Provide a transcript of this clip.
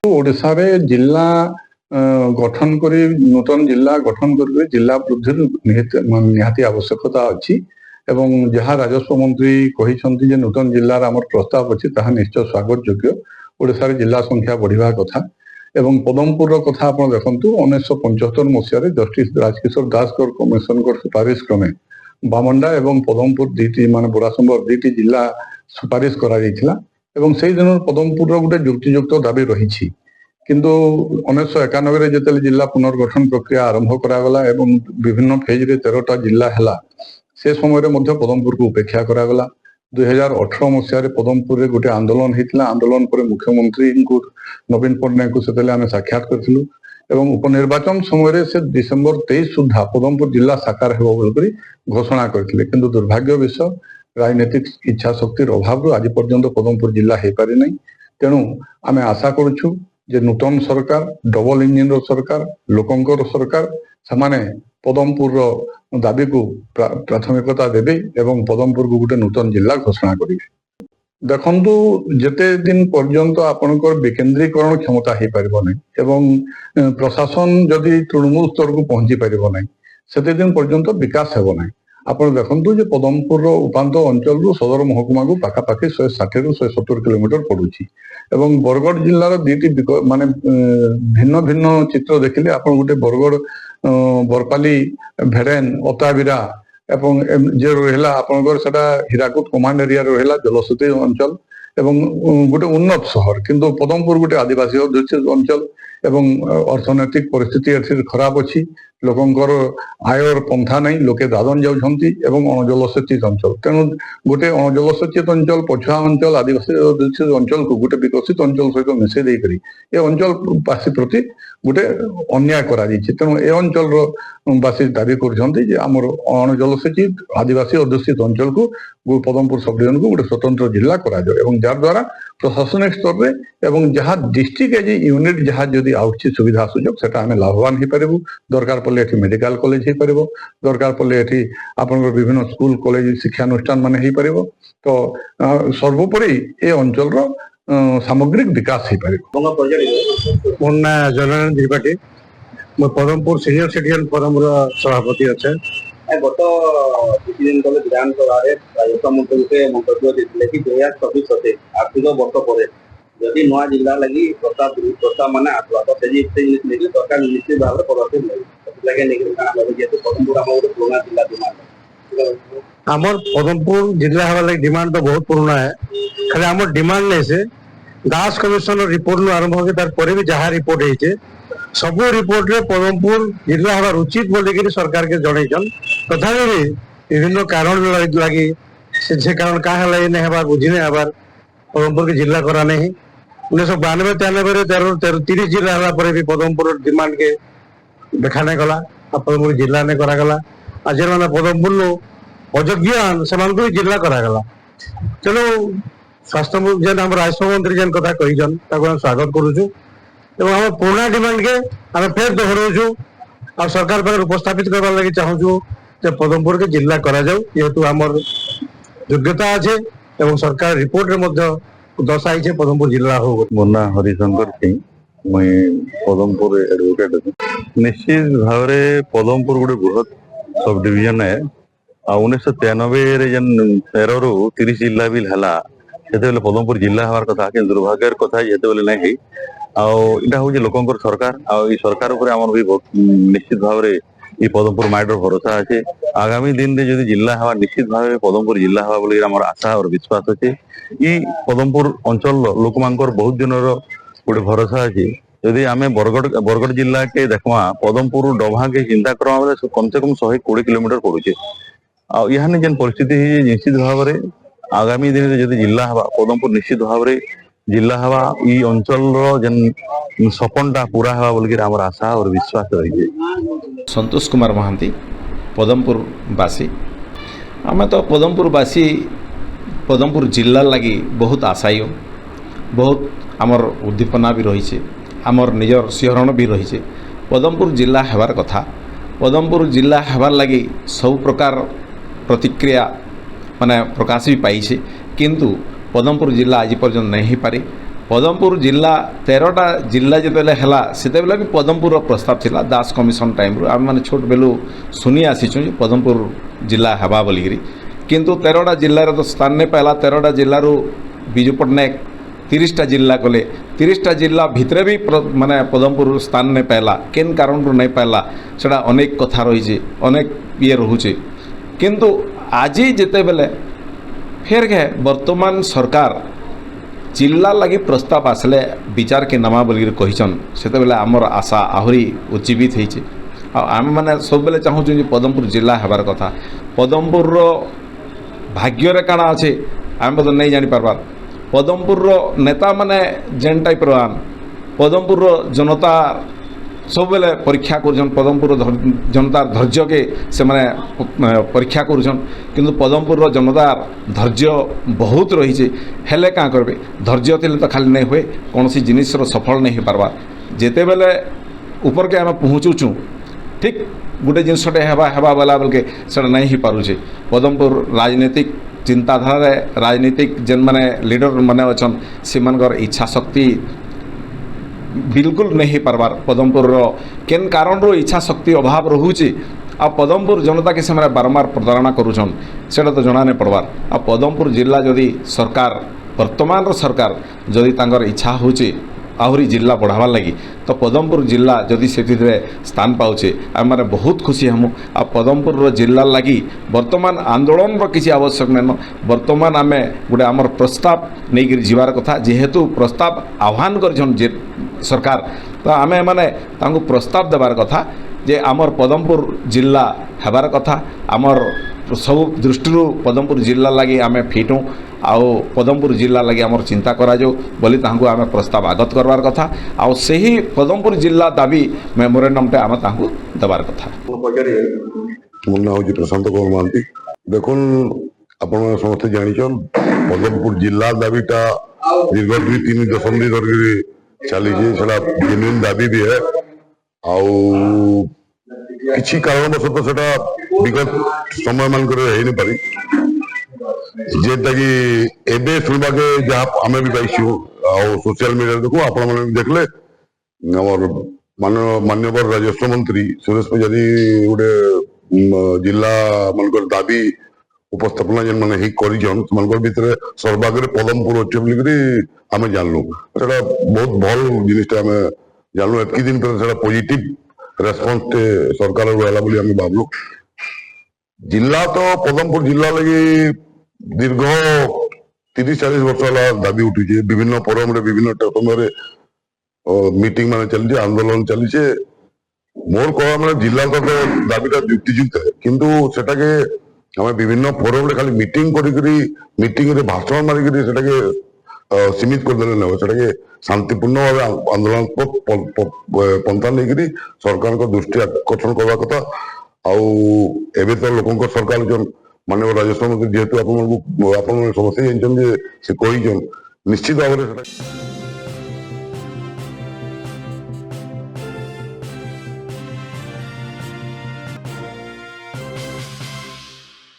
ओडिशा रे जिला गठन करी नूतन जिला गठन करी जिला वृद्धि निहाती आवश्यकता अच्छी एवं जहाँ राजस्व मंत्री कही नूतन जिलार आमर प्रस्ताव अच्छी ताहा निश्चय स्वागत योग्य। ओडिशा रे जिला संख्या बढ़िया कथा एवं पदमपुर कथा आप देखु 1975 मसीह जस्टिस राजकिशोर दास कमिशन सुपारिश क्रमे बामंडा एवं पदमपुर दुईटी मान बुढ़ासुंबर दुईटी जिला सुपारिश करा से दिन पदमपुर गोटे युक्तियुक्त दाबी रही किंतु 1991 जिते जिला पुनर्गठन प्रक्रिया आरंभ करागला एवं विभिन्न फेज रे 13टा जिला है से समय पदमपुर को उपेक्षा करागला। 2018 मसीह पदमपुर रे गोटे आंदोलन होता आंदोलन पर मुख्यमंत्री को नवीन पट्टनायक को से साक्षात करूँ एवं उपनिर्वाचन समय से डिसेम्बर 23 सुधा पदमपुर जिला साकार हो घोषणा करते किंतु दुर्भाग्य विषय राजनीतिक इच्छा शक्तिर अभाव आज पर्यंत पदमपुर जिला हो पारि नहीं। तेणु आम आशा करुछु जे नूतन सरकार डबल इंजिन सरकार लोकंकर सरकार से पदमपुर दाबी को प्राथमिकता देवे एवं पदमपुर को गोटे नूतन जिला घोषणा करेंगे। देखु जेते दिन पर्यंत आपणकर विकेन्द्रीकरण क्षमता हो पारिबो नहीं एवं प्रशासन जदि तृणमूल स्तर को पहुंची पारिबो नहीं सेते दिन पर्यंत विकास हेबो नहीं। आप देखु जे पदमपुर उपात अंचल रु सदर महकुमा को पाखापाखि 160 रु 170 किलोमीटर पड़ुछि एवं बरगढ़ जिलार दुईटी माने भिन्न भिन्न चित्र देखिले आप गोटे बरगढ़ बरपाली भेड़ेन अताबिरा एवं जे रहा आपंकर सेटा हीराकुद कमांड एरिया रहा जलस्रोती अंचल एवं गोटे उन्नत सहर किंतु पदमपुर गोटे आदिवासी अध्युषित अंचल एवं अर्थनैतिक परिस्थिति खराब अच्छी लोकंकर आयर पंथा नहीं लोके दादन जाउछंती एवं अणजलसेचित अंचल तेणु गोटे अणजलसेचित अंचल पछुआ अंचल आदिवासी अध्युषित अंचल को गोटे विकसित अंचल सहित मिसई देकरी ए अंचल वासी प्रति गोटे अन्याय करा जायछि। तेणु ए अंचल वासी दाबी करछंती जे हमर अणजलसेचित आदिवासी अध्युषित अंचल को पदमपुर सब डिविजन को गोटे स्वतंत्र जिला करा जाय एवं जार द्वारा प्रशासनिक स्तर रे एवं जहाँ डिस्ट्रिक्ट एज यूनिट जहाँ जदि आउछि सुविधा सुजोग सेटा आमे लाभवान हो पारिबु। दरकार पड़े एठी मेडिकल कॉलेज हो पारिबो दरकार पड़े एठी आपनकर विभिन्न स्कूल कॉलेज शिक्षानुष्ठान माने हो पारिबो तो सर्वोपरि ए अंचल रो सामग्रिक विकास हो पारिबो। मोर ना जनरल त्रिपाठी मैं पदमपुर सीनियर सिटीजन फोरम रो सभापति अच्छे। गत किसी दिन तले विधानसभा राजस्व मंत्री के मंतव्य देते कि 2026 आर्थिक वर्ष पर जदि नया जिला लगी प्रस्ताव माने आसवा तो से जिनिस लेके सरकार निश्चित भाव पदक्षेप ले लगे नहीं कारण जेतु पदमपुर हमर गोटे पुराना जिला डिमांड हमर पदमपुर जिला हवा लगी डिमांड तो बहुत पुराना है खाली हमर डिमांड नहीं से दास कमिशन रिपोर्ट नु आरंभ होके तार परे भी जहां रिपोर्ट हेचे सब रिपोर्ट रे पदमपुर जिला हवा उचित बोली कि सरकार के जनैछन तथापि विभिन्न कारण लगी से कारण का हला नहीं हबार बुझी नहीं हबार पदमपुर के जिला करा नहीं 1992-93 30 जिला हला पर भी पदमपुर डिमांड के देखा नहीं गला पदमपुर जिला नहीं करा गला आज माने पदमपुर नो अयोग्य से जिला करा गला। चलो स्वास्थ्य जेन हम राजस्व मंत्री जेन कथा कहीजन ताको स्वागत करूछु एवं हम पुराना डिमांड के हम फेर दोहराउछु और सरकार पर उपस्थापित करबा लागि चाहूछु जे पदमपुर के जिला करा जाऊ जेतु हमर योग्यता আছে एवं सरकार रिपोर्ट रे मध्य दर्शाई छे पदमपुर जिला हो। मुन्ना हरिशंकर सिंह मैं पदमपुर एडवोकेट निश्चित भाव में पदमपुर गोटे बृहत सब डिविजन है 1993 रे जन 13 रु 30 जिला बिल हला सेते पदमपुर जिला हवार कथा कि दुर्भाग्यर कथा जेते बेले नहीं आटा हूँ लोकंर सरकार आई सरकार भी निश्चित भाव में ये पदमपुर माइंड भरोसा अच्छे आगामी दिन में जो जिला हवा निश्चित भाव में पदमपुर जिला हवा बोली आम आशा और विश्वास अच्छे ये पदमपुर अंचल लोक बहुत दिन गोटे भरोसा अच्छे यदि आम बरगढ़ जिला के देखा पदमपुर डभा के चिंता करमा बेले कम से कम 120 किलोमीटर पड़ुचे यहाँ जेन परिस्थिति निश्चित भाव में आगामी दिन में जो जिला हवा पदमपुर निश्चित भाव में जिला हवा ये अंचल जेन सपनटा पूरा हवा बोल आम आशा और विश्वास रही। संतोष कुमार महांती पदमपुर बासी आम तो पदमपुर बासी पदमपुर जिला लगी बहुत आशायी बहुत आमर उद्दीपना भी रही आमर निजर सिहरण भी रही पदमपुर जिला हेबार कथा पदमपुर जिला हेबार लगी सब प्रकार प्रतिक्रिया माने प्रकाश भी पाई किंतु पदमपुर जिला आज पर्यंत नहीं हो पारे ପଦମପୁର ଜିଲ୍ଲା 13ଟା ଜିଲ୍ଲା ଯେତେବେଳେ ହେଲା ସେତେବେଳେ ବି ପଦମପୁରର ପ୍ରସ୍ତାବ ଥିଲା ଦାସ କମିଶନ ଟାଇମ୍ରୁ ଆମେମାନେ ଛୋଟ ବେଳୁ ଶୁଣି ଆସିଛୁ ଯେ ପଦମପୁର ଜିଲ୍ଲା ହେବା ବୋଲିକିରି କିନ୍ତୁ 13ଟା ଜିଲ୍ଲାରେ ତ ସ୍ଥାନ ନେଇ ପାଇଲା 13ଟା ଜିଲ୍ଲାରୁ ବିଜୁ ପଟ୍ଟନାୟକ 30ଟା ଜିଲ୍ଲା କଲେ 30ଟା ଜିଲ୍ଲା ଭିତରେ ବି ମାନେ ପଦମପୁର ସ୍ଥାନ ନେଇ ପାଇଲା କେନ୍ କାରଣରୁ ନେଇ ପାଇଲା ସେଟା ଅନେକ କଥା ରହିଛି ଅନେକ ଇଏ ରହୁଛି କିନ୍ତୁ ଆଜି ଯେତେବେଳେ ଫେର୍ ବର୍ତ୍ତମାନ ସରକାର ଜିଲ୍ଲା ଲାଗି ପ୍ରସ୍ତାବ ଆସିଲେ ବିଚାରକେ ନେମା ବୋଲିକିରି କହିଛନ୍ ସେତେବେଳେ ଆମର ଆଶା ଆହୁରି ଉଜ୍ଜୀବିତ ହେଇଛି ଆଉ ଆମେମାନେ ସବୁବେଳେ ଚାହୁଁଛୁ ଯେ ପଦମପୁର ଜିଲ୍ଲା ହେବାର କଥା ପଦମପୁରର ଭାଗ୍ୟରେ କାଣା ଅଛି ଆମେ ତ ନେଇ ଜାଣିପାରବାର୍ ପଦମପୁରର ନେତାମାନେ ଯେନ୍ ଟାଇପ୍ର ପଦମପୁରର ଜନତା ସବୁବେଳେ ପରୀକ୍ଷା କରୁଛନ୍ ପଦମପୁର ଜନତାର ଧୈର୍ଯ୍ୟକେ ସେମାନେ ପରୀକ୍ଷା କରୁଛନ୍ କିନ୍ତୁ ପଦମପୁରର ଜନତାର ଧୈର୍ଯ୍ୟ ବହୁତ ରହିଛି ହେଲେ କାଁ କରିବେ ଧୈର୍ଯ୍ୟ ଥିଲେ ତ ଖାଲି ନାଇଁ ହୁଏ କୌଣସି ଜିନିଷର ସଫଳ ନାଇଁ ହେଇପାରବା ଯେତେବେଳେ ଉପରକେ ଆମେ ପହଞ୍ଚୁଛୁ ଠିକ୍ ଗୋଟେ ଜିନିଷଟେ ହେବା ବୋଲା ବେଲକେ ସେଟା ନାଇଁ ହେଇପାରୁଛେ ପଦମପୁର ରାଜନୈତିକ ଚିନ୍ତାଧାରାରେ ରାଜନୈତିକ ଯେନ୍ମାନେ ଲିଡର ମାନେ ଅଛନ୍ ସେମାନଙ୍କର ଇଚ୍ଛା ଶକ୍ତି बिल्कुल नहीं पार्बार पदमपुर केन कारणरू इच्छा शक्ति अभाव रोचे आ पदमपुर जनता के समय बारंबार प्रतारणा करुछन सेटा तो जना नहीं पड़बार आ पदमपुर जिला जदि सरकार वर्तमान सरकार जदि तांकर इच्छा होचे आहरी जिला बढ़ावार लगी तो पदमपुर जिला जदि से स्थान पाचे आम मैंने बहुत खुशी हमू आ पदमपुर जिला लगी वर्तमान आंदोलन किसी आवश्यक नहीं वर्तमान आम गोटे आमर प्रस्ताव नहीं जीवार कथा जेहेतु प्रस्ताव आह्वान कर सरकार तो आम मैंने प्रस्ताव देवार कथा जे आमर पदमपुर जिला हेबार कथा आमर सब दृष्टि पदमपुर जिला लगी आम फिट हूँ आउ पदमपुर जिला लगी आमर चिंता कराଯାଉ बोली तांको आम प्रस्ताव आगत करवार कथा आउ सही पदमपुर जिला दाबी मेमोरेंडमटे आम तांको देवार कथा मो ना हूँ प्रशांत कुमार महांती देखुन आपण समस्ते जानिछन पदमपुर जिला दाबीटा दीर्घ 2-3 दशंधि धरिक चली जेन्युइन दाबी भी है आउ किसी कारणवशत सेटा विगत समय मान पारी जेटा कि एबे सुनबाके जहाँ आम भी पाइछु सोशल मीडिया देखो आपण मैंने देखले माननीय राजस्व मंत्री सुरेश पुजारी गोटे जिला मानकर दाबी उपस्थापना जेन माने ही करिजन मानकर भितरे सर्वाग्रे पदमपुर अच्छे बोलिकरी आमे जानलु सेटा बहुत भल जिनिसटा आमे जानलु एतकी दिन पर सेटा पॉजिटिव रेस्पॉन्स टे सरकार रहला बोली आमे भाबलु जिला तो पदमपुर जिला लगी दीर्घ 30-40 वर्ष दाबी उठी विभिन्न फोरम विभिन्न समय मीटिंग माने चली आंदोलन चली मोर कह मैंने जिला तो दाबीटा युक्तियुक्त है किंतु सेटाके हमें विभिन्न फोरम खाली मीटिंग मीटिंग रे भाषण मारिक सीमित करदे ना सेटाके शांतिपूर्ण भाव आंदोलन पंथा नहीं सरकार को दृष्टि आकर्षण करवा कथा आउ एबे तो लोकों सरकार जन माननीय राजस्व मंत्री जेहेतु आप समस्या जानते से निश्चित भाव